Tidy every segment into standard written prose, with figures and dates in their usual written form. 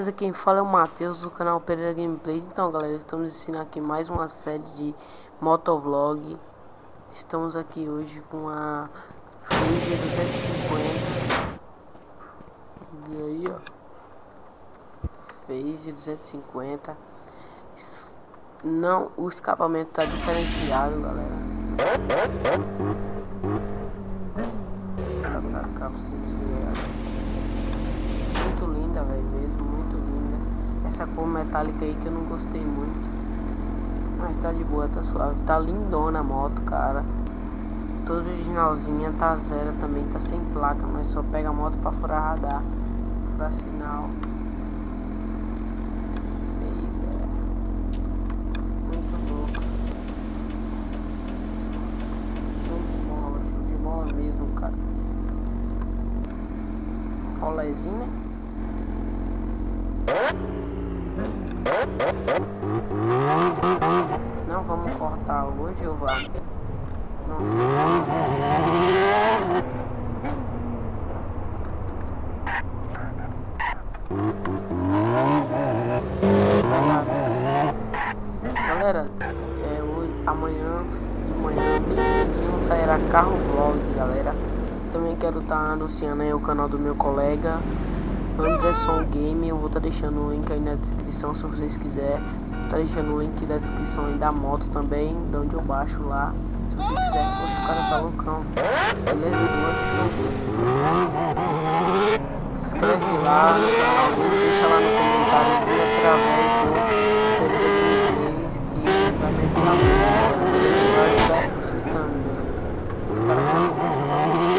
beleza? Quem fala é o Matheus do canal Pereira Gameplays. Então galera, estamos ensinando aqui mais uma série de motovlog. Estamos aqui hoje com a Phaser 250. E aí, ó, Phaser 250. Não, o escapamento tá diferenciado, galera. Tá pra cá pra vocês verem. Muito linda, velho, mesmo, muito linda. Essa cor metálica aí que eu não gostei muito, mas tá de boa, tá suave. Tá lindona a moto, cara. Toda originalzinha, tá zero também, tá sem placa, mas só pega a moto pra furar radar, furar sinal. Fez, muito louco. Show de bola mesmo, cara. Rolezinho, né? Não vamos cortar hoje, eu vou. Nossa. Galera, hoje, amanhã de manhã, bem cedinho, sairá carro vlog, galera. Também quero estar anunciando aí o canal do meu colega Anderson Game. Eu vou estar deixando o link aí na descrição se vocês quiserem. Vou estar deixando o link da descrição aí da moto também, de onde eu baixo lá. Se vocês quiserem. Poxa, o cara tá loucão. Ele é do Anderson Game. Se inscreve lá no canal dele, deixa lá no comentário através do Pereira Gameplays, que vai me ajudar muito. Ele vai ajudar ele também. Esse cara já começa pra você.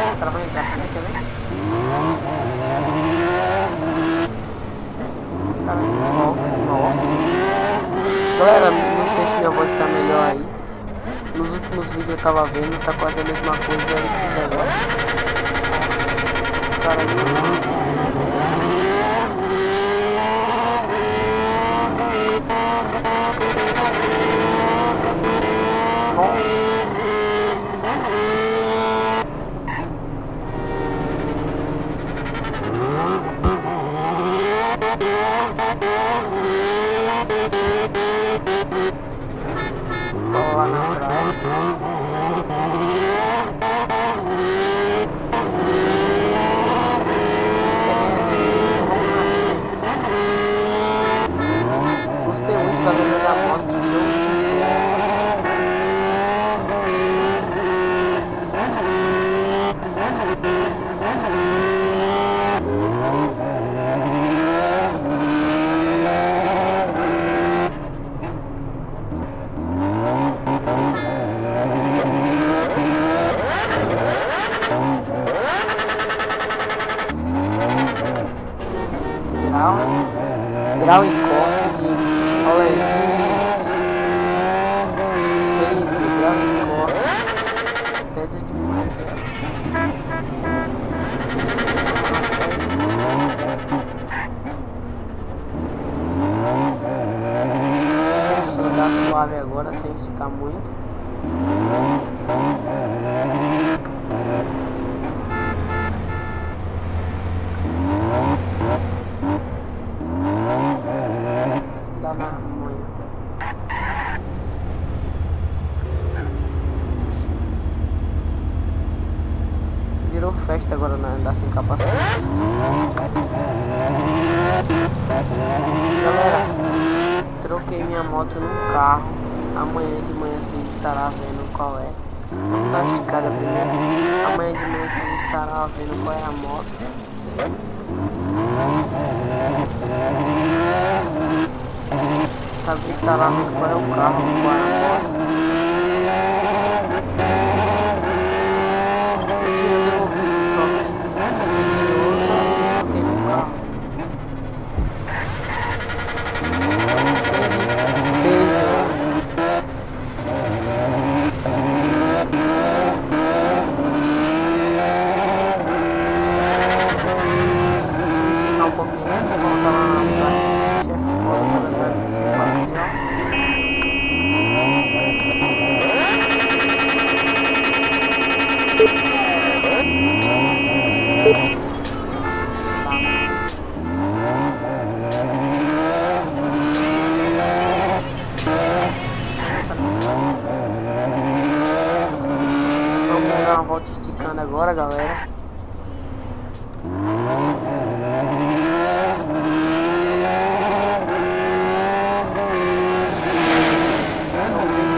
O cara vai entrar, né? Quer ver? Cara de Fox, nossa. Galera, não sei se minha voz tá melhor aí. Nos últimos vídeos eu tava vendo, tá quase a mesma coisa aí que fiz agora. Nossa, os caras aí. Lá na praia. Gostei muito, galera, da moto, show de grau e corte de rolezinho. Fez grau e corte. Pesa demais, Vou dar suave agora sem esticar muito. Dá na manhã. Virou festa agora, né? Andar sem capacete. Galera, troquei minha moto num carro. Amanhã de manhã você estará vendo qual é. Vamos dar uma esticada primeiro. Amanhã de manhã você estará vendo qual é a moto. Estará vendo qual é o carro, qual é a moto. Eu tinha devolvido, só que peguei outra e troquei no carro. Ensinar um pouquinho aqui, voltar lá na praia. É foda, cara, tá sem bater, ó.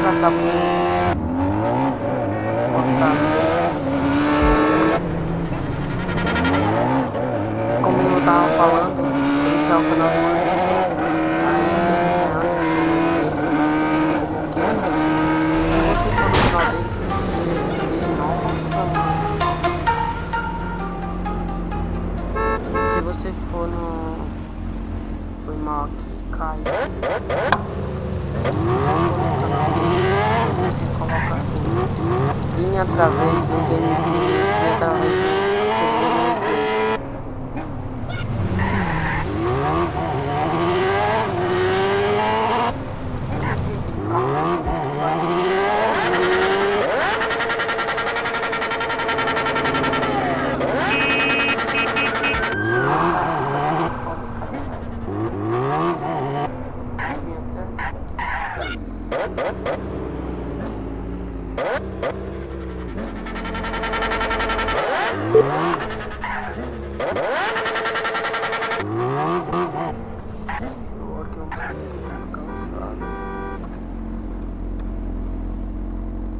Pra cá pra postar. Como eu tava falando, esse é o canal do Anderson. Aí esse é Anderson, ele é mais conhecido como que Anderson. Se você for no canal dele, se você quiser ver, nossa, mano. Se você for no... Foi mal aqui, caiu. Se você for no canal dele, você coloca assim: vim através do gameplay, vim através do gameplay.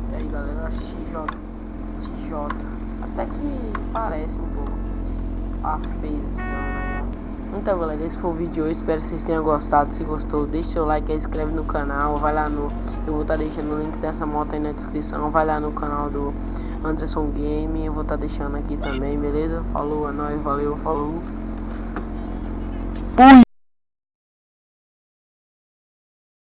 E aí galera, TJ, até que parece um pouco a fezão, né? Então galera, esse foi o vídeo de hoje, espero que vocês tenham gostado. Se gostou, deixa seu like, se inscreve no canal, vai lá no... Eu vou estar deixando o link dessa moto aí na descrição, vai lá no canal do Anderson Game, eu vou estar deixando aqui também, beleza? Falou, é nóis, valeu, falou. Fui!